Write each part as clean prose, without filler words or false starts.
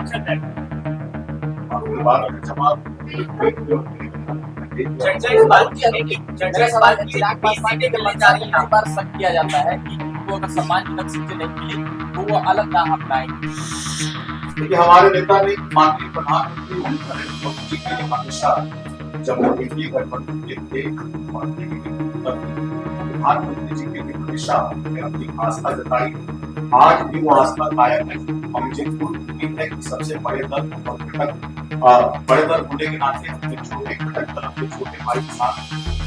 आपसे तय आपके बारे में जवाब चर्चा इस बात की है कि चर्चा इस बात की है कि 20 सीटें मिलने जा रही हैं। कई बार शक किया जाता है कि वो अगर सम्मानजनक सीटें नहीं मिली तो वो अलग राह अपनाएंगे। देखिए, हमारे नेता ने माननीय प्रधानमंत्री नरेंद्र मोदी जी के लिए हमेशा जब वो एनडीए गठबंधन के थे और प्रधानमंत्री जी के लिए हमेशा अपनी आस्था जताई। आज भी वो आस्था कायम है और मुझे पूर्ण उम्मीद है कि सबसे बड़े दल और बड़े दल होने के नाते अपने छोटे घटक दल अपने छोटे भाई के साथ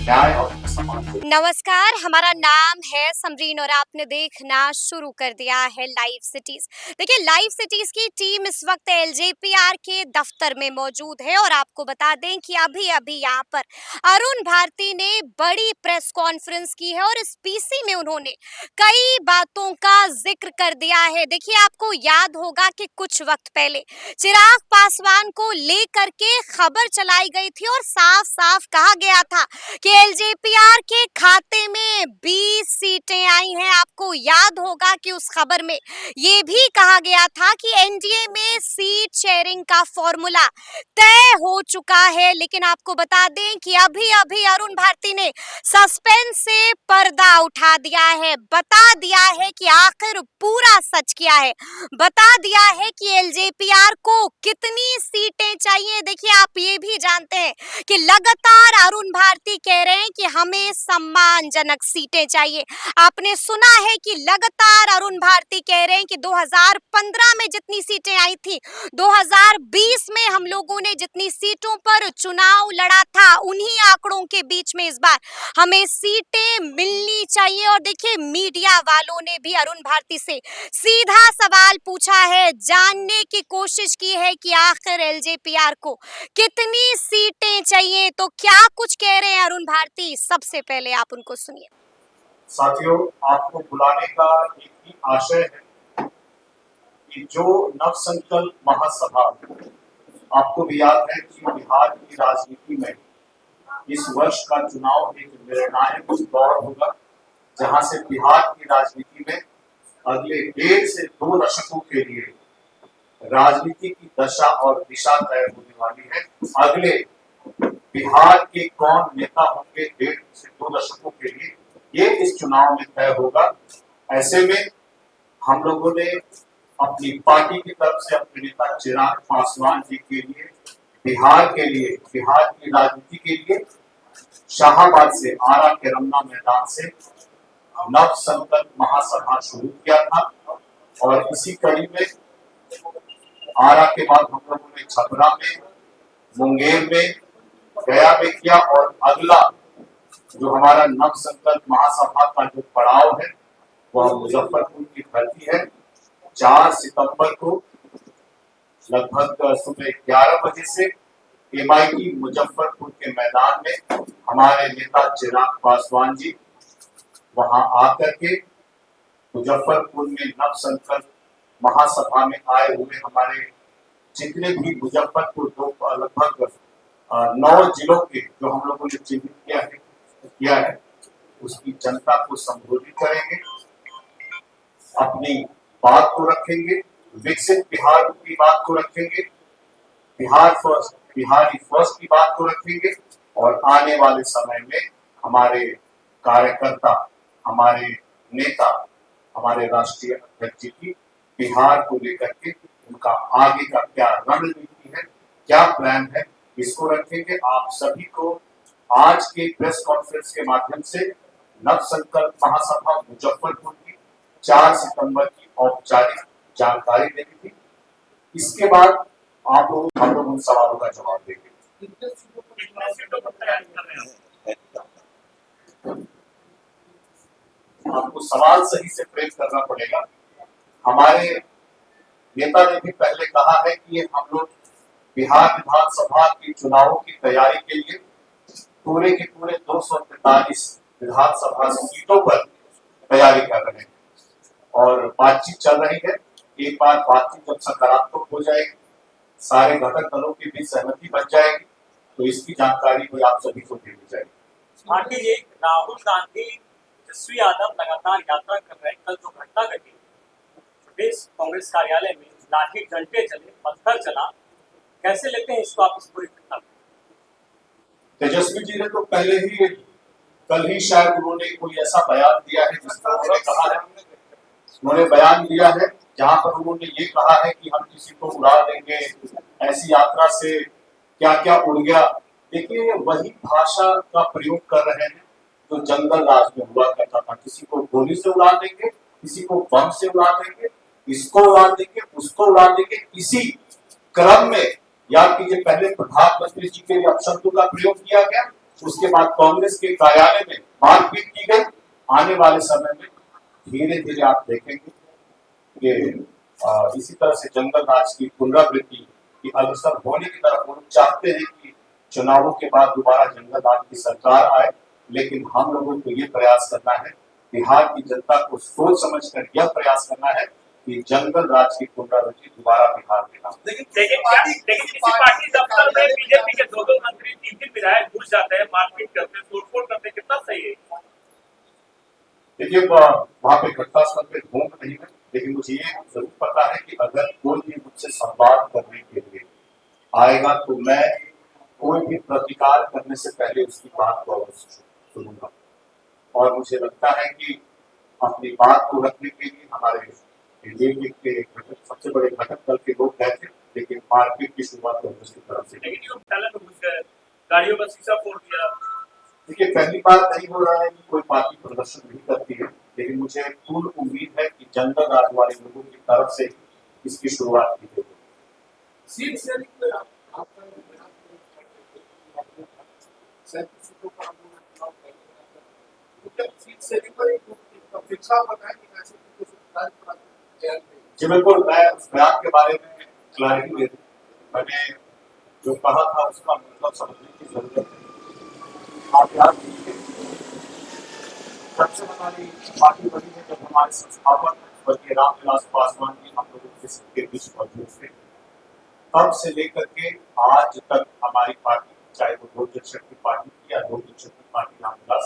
न्याय और सम्मान। नमस्कार, हमारा नाम है समरीन और आपने देखना शुरू कर दिया है लाइव सिटीज। देखिए, लाइव सिटीज की टीम इस वक्त एलजेपीआर के दफ्तर में मौजूद है और आपको बता दें कि अभी अभी यहाँ पर अरुण भारती ने बड़ी प्रेस कॉन्फ्रेंस की है और इस पीसी में उन्होंने कई बातों का जिक्र कर दिया है। देखिए, आपको याद होगा कि कुछ वक्त पहले चिराग पासवान को लेकर के खबर चलाई गई थी और साफ साफ कहा गया था कि एलजेपीआर के खाते में 20 सीटें आई हैं। आपको याद होगा कि उस खबर में ये भी कहा गया था कि एनडीए में सीट शेयरिंग का फॉर्मूला तय हो चुका है। लेकिन आपको बता दें कि अभी अभी अरुण भारती ने सस्पेंस से पर्दा उठा दिया है, बता दिया है कि आखिर पूरा सच क्या है, बता दिया है कि एलजेपीआर को कितनी सीटें चाहिए। देखिए, आप ये भी जानते हैं कि लगातार अरुण भारती कह रहे हैं कि हमें सम्मानजनक सीटें चाहिए। आपने सुना है कि लगातार अरुण भारती कह रहे हैं कि 2015 में जितनी सीटें आई थी, 2020 में हम लोगों ने जितनी सीटों पर चुनाव लड़ा था, उन्हीं आंकड़ों के बीच में इस बार हमें सीटें मिलनी चाहिए। और देखिए, मीडिया वालों ने भी अरुण भारती से सीधा सवाल पूछा है, जानने की कोशिश की है कि आखिर एलजेपीआर को कितनी सीटें चाहिए। तो क्या कुछ कह रहे हैं अरुण भारती, सबसे पहले आप उनको सुनिए। साथियों, आपको बुलाने का एक ही आशय है कि जो नवसंकल्प महासभा, आपको भी याद है कि बिहार की राजनीति में इस वर्ष का चुनाव एक निर्णायक दौर होगा, जहां से बिहार की राजनीति में अगले 1.5 से 2 दशकों के लिए राजनीति की दशा और दिशा तय होने वाली है। अगले बिहार के कौन नेता होंगे 1.5 से 2 दशकों के लिए, ये इस चुनाव में तय होगा। ऐसे में हम लोगों ने अपनी पार्टी की तरफ से अपने नेता चिराग पासवान जी के लिए, बिहार के लिए, बिहार की राजनीति के लिए शाहाबाद से, आरा के रमना मैदान से नव संकल्प महासभा शुरू किया था और इसी कड़ी में आरा के बाद हम लोगों ने छपरा में, मुंगेर में, गया में किया और अगला जो हमारा नव संकल्प महासभा का जो पड़ाव है वह मुजफ्फरपुर की धरती है। 4 सितंबर को लगभग सुबह 11 बजे से एमआईटी मुजफ्फरपुर के मैदान में हमारे नेता चिराग पासवान जी वहां आकर के मुजफ्फरपुर में नव संकल्प महासभा में आए हुए हमारे जितने भी मुजफ्फरपुर लगभग 9 जिलों के जो हम लोगों ने चिन्हित किया है उसकी जनता को संबोधित करेंगे, अपनी बात को रखेंगे, विकसित बिहार की बात को रखेंगे, बिहार फर्स्ट, बिहारी फर्स्ट की बात को रखेंगे और आने वाले समय में हमारे कार्यकर्ता, हमारे नेता, हमारे राष्ट्रीय अध्यक्ष जी की बिहार को लेकर के उनका आगे का क्या रणनीति है, क्या प्लान है, इसको रखेंगे। आप सभी को आज के प्रेस कॉन्फ्रेंस के माध्यम से नव संकल्प महासभा मुजफ्फरपुर की 4 सितंबर की औपचारिक जानकारी देनी थी। इसके बाद आप लोग हम लोग उन सवालों का जवाब देंगे। आपको सवाल सही से फ्रेम करना पड़ेगा। हमारे नेता ने भी पहले कहा है कि हम लोग बिहार विधानसभा के चुनावों की तैयारी के लिए पूरे के पूरे 243 विधानसभा सीटों पर तैयारी कर रहे हैं और बातचीत चल रही है। एक बार बातचीत जब सकारात्मक हो जाएगी, सारे घटक दलों की भी सहमति बन जाएगी, तो इसकी जानकारी भी आप सभी को दे दी जाएगी। पार्टी जी, राहुल गांधी, तेजस्वी यादव लगातार यात्रा कर रहे हैं। कल जो घटना घटी प्रदेश कांग्रेस कार्यालय में लाठी डंडे चले, पत्थर चला, कैसे लेते हैं इसको आप इस पूरी घटना को? तेजस्वी जी ने तो पहले ही कल ही शायद उन्होंने कोई ऐसा बयान दिया है जिसमें उन्होंने कहा है, उन्होंने बयान दिया है जहां पर उन्होंने ये कहा है कि हम किसी को उड़ा देंगे, ऐसी यात्रा से क्या क्या उड़ गया। देखिए वही भाषा का प्रयोग कर रहे हैं जो जंगल राज में हुआ करता था। किसी को गोली से उड़ा देंगे, किसी को बम से उड़ा देंगे, इसको उड़ा देंगे, उसको उड़ा देंगे। इसी क्रम में याद कीजिए पहले प्रधानमंत्री जी के लिए अपशब्दों का प्रयोग किया गया, उसके बाद कांग्रेस के कार्यालय में मारपीट की गई। आने वाले समय में धीरे धीरे आप देखेंगे कि इसी तरह से जंगल राज की पुनरावृत्ति की अग्रसर होने की तरफ हम चाहते हैं कि चुनावों के बाद दोबारा जंगल राज की सरकार आए, लेकिन हम लोगों को ये प्रयास करना है, बिहार की जनता को सोच समझकर यह प्रयास करना है कि जंगल राज की पुनरावृत्ति दोबारा बिहार में ना हो। लेकिन किसी पार्टी दफ्तर में बीजेपी के दो मंत्री 3 विधायक घुस जाते हैं, मारपीट करते हैं, तोड़फोड़ करते हैं, कितना सही है? देखिए वहां पे घटनास्थल पे घूम नहीं है, लेकिन मुझे ये जरूर पता है कि अगर कोई भी मुझसे संवाद करने के लिए आएगा तो मैं कोई भी प्रतिकार करने से पहले उसकी बात को अवश्य सुनूंगा। और मुझे लगता है कि अपनी बात को रखने के लिए हमारे एनडीए के सबसे बड़े घटक दल के लोग गए थे, लेकिन मारपीट की शुरुआत कांग्रेस की तरफ से। लेकिन ये पहले में घुस गए, गाड़ियों का शीशा फोड़ दिया। देखिए पहली बार नहीं हो रहा है कि कोई पार्टी प्रदर्शन नहीं करती है, लेकिन मुझे पूर्ण उम्मीद है कि जंगल राज वाले लोगों की तरफ से इसकी शुरुआत की गई। सीट शेयरिंग में आपका सीट शेयरिंग पर एक फिक्सा बताएं कि कैसे जी बिल्कुल, मैं उस बयान के बारे में क्लैरिटी दे दूं। मैंने जो कहा था उसका मतलब समझने की जरूरत है। आप याद कीजिए सबसे हमारी पार्टी बनी है जब हमारे संस्थापक स्वर्गीय रामविलास पासवान जी हम लोगों के बीच मौजूद थे। तब से लेकर के आज तक हमारी पार्टी, चाहे वो लोक जनशक्ति पार्टी थी या लोक जनशक्ति पार्टी रामविलास,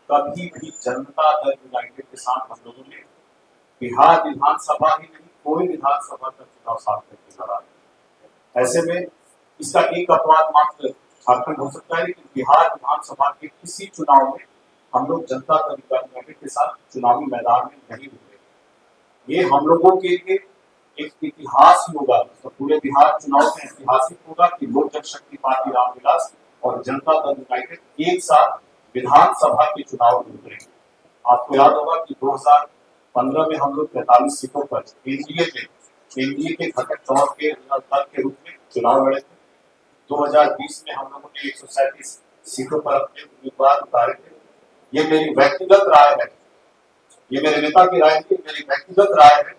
कभी भी जनता दल यूनाइटेड के साथ हम लोगों ने बिहार विधानसभा ही नहीं कोई विधानसभा का चुनाव साथ करके लड़ा। ऐसे में इसका एक अपवाद मात्र झारखंड हो सकता है, लेकिन बिहार विधानसभा के किसी चुनाव में हम लोग जनता दल यूनाइटेड के साथ चुनावी मैदान में नहीं उतरे। ये हम लोगों के लिए एक इतिहास ही होगा, तो पूरे बिहार चुनाव में ऐतिहासिक होगा कि लोक जनशक्ति पार्टी रामविलास और जनता दल यूनाइटेड एक साथ विधानसभा के चुनाव में उतरे। आपको याद होगा कि 2015 में हम लोग 43 सीटों पर एनडीए के घटक दल के रूप में चुनाव लड़े थे। 2020 में हम लोगों ने 137 सीटों पर अपने उम्मीदवार उतारे थे। ये मेरी व्यक्तिगत राय है, ये मेरे नेता की राय थी, मेरी व्यक्तिगत राय है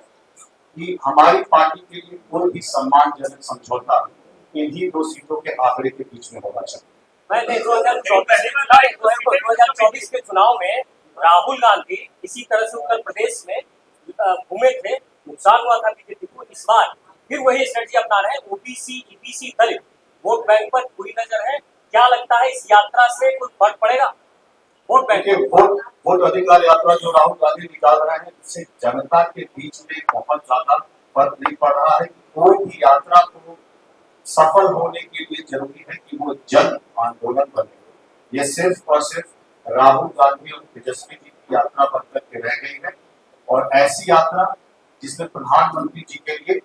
कि हमारी पार्टी के लिए कोई भी सम्मानजनक समझौता इन्हीं 2 सीटों के आंकड़े के बीच में होना चाहिए। मैंने 2024 के चुनाव में राहुल गांधी इसी तरह से उत्तर प्रदेश में घूमे थे, नुकसान हुआ था बीजेपी को। इस बार फिर वही स्ट्रेटजी अपना रहे हैं, ओबीसी ईबीसी दलित वोट बैंक पर पूरी नजर है। क्या लगता है इस यात्रा से कोई फर्क पड़ेगा वोट बैंक? वोट अधिकार यात्रा जो राहुल गांधी निकाल रहे हैं इससे जनता के बीच में बहुत ज्यादा फर्क नहीं पड़ रहा है। कोई भी यात्रा को सफल होने के लिए जरूरी है कि वो जन आंदोलन बने। ये सिर्फ और सिर्फ राहुल गांधी और तेजस्वी जी की यात्रा बनकर के रह गई है, और ऐसी यात्रा जिसमें प्रधानमंत्री जी के लिए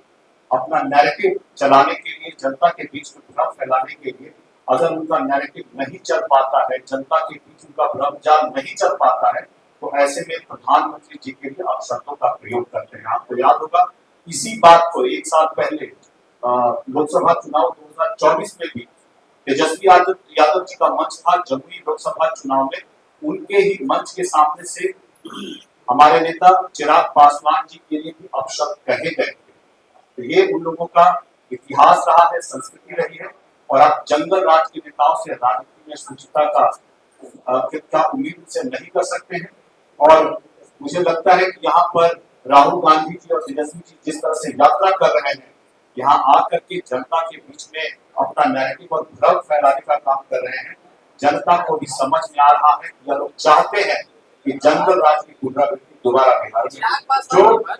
अपना नैरेटिव चलाने के लिए, जनता के बीच में भ्रम फैलाने के लिए, अगर उनका नैरेटिव नहीं चल पाता है, जनता के बीच उनका भ्रम जाल नहीं चल पाता है, तो ऐसे में प्रधानमंत्री जी के लिए अपशब्दों का प्रयोग करते हैं। आपको याद होगा इसी बात को 1 साल पहले लोकसभा चुनाव 2024 में भी तेजस्वी यादव जी का मंच था। जमुई लोकसभा चुनाव में उनके ही मंच के सामने से हमारे नेता चिराग पासवान जी के लिए भी अपशब्द कहे गए थे। तो ये उन लोगों का इतिहास रहा है, संस्कृति रही है, और आप जंगल राज के नेताओं से राजनीति में शुचिता का उम्मीद से नहीं कर सकते हैं। और मुझे लगता है कि यहाँ पर राहुल गांधी जी और तेजस्वी जी जिस तरह से यात्रा कर रहे हैं, यहाँ आकर के जनता के बीच में अपना नैरेटिव और भ्रम फैलाने का काम कर रहे हैं। जनता को भी समझ में आ रहा है कि यह लोग चाहते हैं कि जंगल राज की पुनरावृत्ति दोबारा बिहार में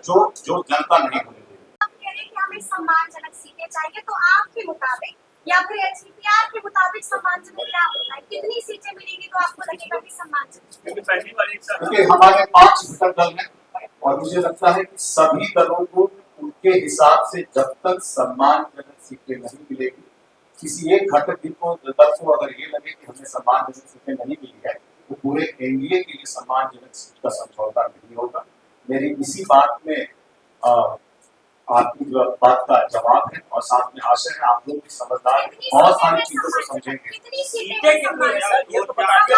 जो जनता नहीं होने देगी। हमें सम्मानजनक सीटें चाहिए, तो आपके मुताबिक या फिर एलजीपीआर के मुताबिक सम्मानजनक क्या होता है? कितनी सीटें मिलेंगी तो आपको लगेगा कि सम्मानजनक? क्योंकि पहली बार एक साथ देखिए हमारे 5 घटक दल हैं और मुझे लगता है कि सभी दलों को उनके हिसाब से जब तक सम्मानजनक सीटें नहीं मिलेगी, किसी एक घटक दल को अगर ये लगे कि हमें सम्मानजनक सीटें नहीं मिली है तो पूरे एनडीए के लिए सम्मानजनक सीट का समझौता नहीं होगा। मेरी इसी बात में आपकी जो बात का जवाब है और साथ में आशा है आप लोग भी समझदार हैं, बहुत सारी चीजों को समझेंगे। कितनी सीटें सीटें कितनी है सर, ये तो बताइए।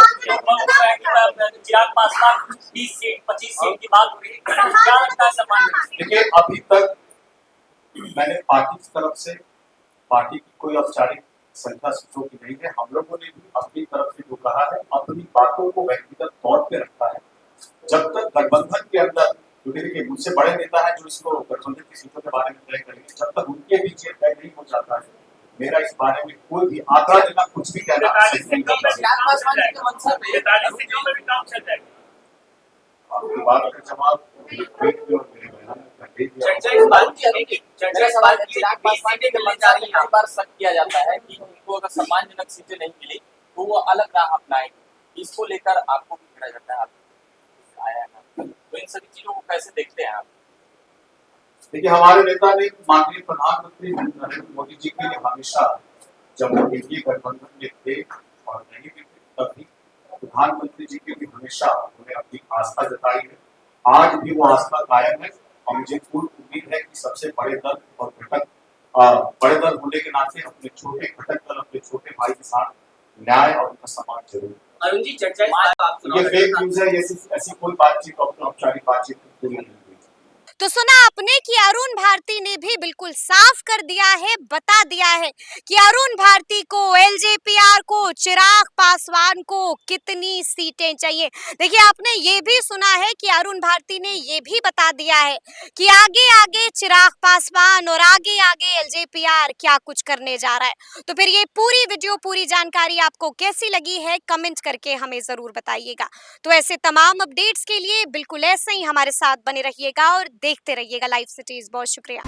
चिराग पासवान 20 सीट 25 सीट की बात हो रही है, क्या लगता है सम्मानजनक? देखिए अभी तक मैंने पार्टी की तरफ से पार्टी की कोई औपचारिक संख्या सीटों की नहीं है। हम लोगों ने भी अपनी तरफ से जो कहा है अपनी बातों को व्यक्तिगत तौर पे रखा है। जब तक गठबंधन के अंदर जो देखिए मुझसे बड़े नेता है जो इसको गठबंधन की सीटों के बारे में तय करेंगे, जब तक उनके बीच ये तय नहीं हो जाता है मेरा इस बारे में कोई भी आंकड़ा देना कुछ भी कहना सही नहीं होगा। चिराग पासवान जी के मंशा में 43 सीटों में भी काम चल जाएगा। आपकी बात का जवाब चर्चा इस बात की है कि चर्चा इस बात की चिराग पासवान जी के मंशा में कई बार शक किया जाता है कि उनको अगर सम्मानजनक सीटें नहीं मिली तो वो अलग राह अपनाएंगे। इसको लेकर आपको भी खड़ा जाता है, आप आया है ना, तो इन सभी चीजों को कैसे देखते हैं आप? देखिए हमारे नेता ने माननीय प्रधानमंत्री नरेंद्र मोदी जी के लिए हमेशा जब वो एनडीए गठबंधन में थे और नहीं भी थे तब भी प्रधानमंत्री जी के लिए हमेशा उन्हें अपनी आस्था जताई है। आज भी वो आस्था कायम है और मुझे पूर्ण उम्मीद है कि सबसे बड़े दल और घटक बड़े दल होने के नाते अपने छोटे घटक दल अपने छोटे भाई के साथ न्याय और उनका सम्मान जरूर। अरुण जी चर्चा इस बात आप ये फेक न्यूज है, ये ऐसी कोई बातचीत औपचारिक बातचीत पूरी नहीं हुई। तो सुना आपने कि अरुण भारती ने भी बिल्कुल साफ कर दिया है, बता दिया है कि अरुण भारती को, एलजेपीआर को, चिराग पासवान को कितनी सीटें चाहिए। देखिए आपने ये भी सुना है कि अरुण भारती ने ये भी बता दिया है कि आगे आगे चिराग पासवान और आगे आगे एलजेपीआर क्या कुछ करने जा रहा है। तो फिर ये पूरी वीडियो, पूरी जानकारी आपको कैसी लगी है कमेंट करके हमें जरूर बताइएगा। तो ऐसे तमाम अपडेट्स के लिए बिल्कुल ऐसे ही हमारे साथ बने रहिएगा और देखते रहिएगा लाइव सिटीज। बहुत शुक्रिया।